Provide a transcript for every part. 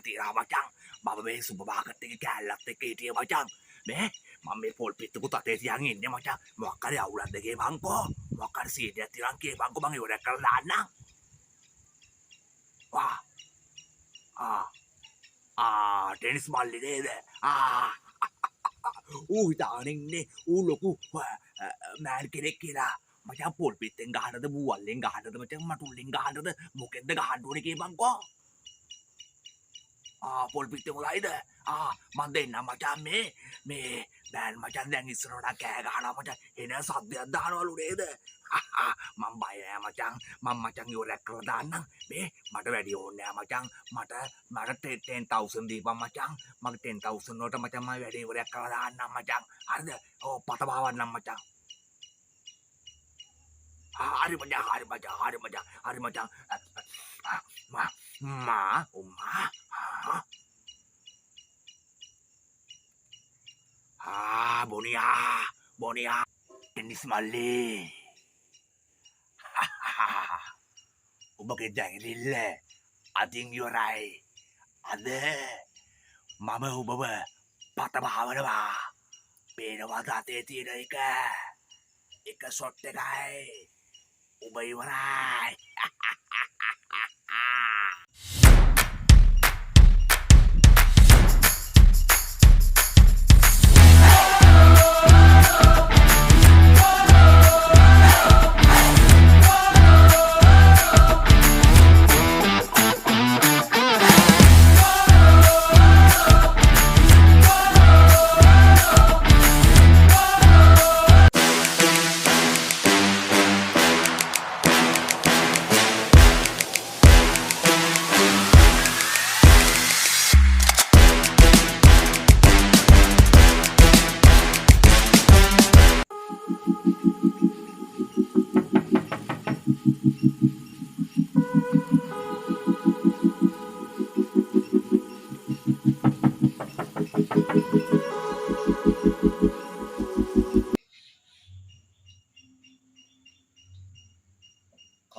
තියෙනවා මචං. මම මේ සුපර් මාකට් එකේ කෑල්ලත් එක්ක හිටියේ මචං. මේ මම මේ පොල් පිට්ටුකුත් අතේ තියන් ඉන්නේ මචං. මොකක් හරි අවුලක් දෙකේ බංකෝ. මොකක් හරි සීඩියක් තියන් කේ බංකෝ මං ඉවරයක් කරලා දාන්නම්. ටෙනිස් මල්ලි නේද? ඌ හිතානින්නේ ඌ ලොකු මෑන් කෙනෙක් කියලා. මචං පොල් පිටෙන් ගහනද බූවල්ලෙන් ගහනද මචං මටුල්ලෙන් ගහනද මොකෙන්ද ගහන්න ඕනේ කී බංකෝ? පොල් පිටේ මොලයිද? මන් දෙන්න මචං මේ බෑන් මචං දැන් ඉස්සරහට කෑ ගහනවා මචං. එන සද්දයක් දානවලු නේද? මම බය නෑ මචං. මම මචං ඉවරයක් කරලා දාන්නම්. මේ මට වැඩි ඕනේ නෑ මචං. මට 10000 දීපන් මචං. මගේ 10000 වලට මචං මම වැඩි ඉවරයක් කරලා දාන්නම් මචං. හරිද? ඔව් පත බාවන්නම් මචං. හරි මචං. උම්මා බොනියා ටෙනිස් මල්ලි. ඔබගේ දැඟලිල්ල අදින් ඉවරයි. අද මම ඔබව පත බාවනවා. පේනවාද අතේ තියෙන එක ෂොට් එකයි. ඔබ ඉවරයි.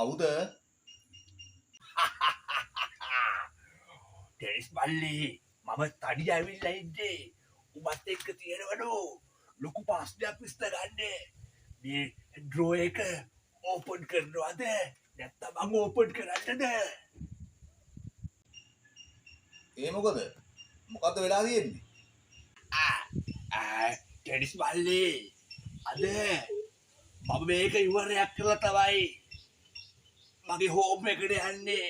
කවුද? ටෙනිස් මල්ලි මම තඩි ඇවිල්ලා ඉන්නේ. උඹත් එක්ක තියෙනවලු ලොකු ප්‍රශ්නයක් විසඳගන්න. මේ ඩ්‍රෝ එක ඕපන් කරනවද නැත්නම් මං ඕපන් කරන්නද? ඒ මොකද්ද වෙලා තියෙන්නේ? ටෙනිස් මල්ලි අද මම මේක ඉවරයක් කරලා තමයි මගේ හෝම් එකට යන්නේ.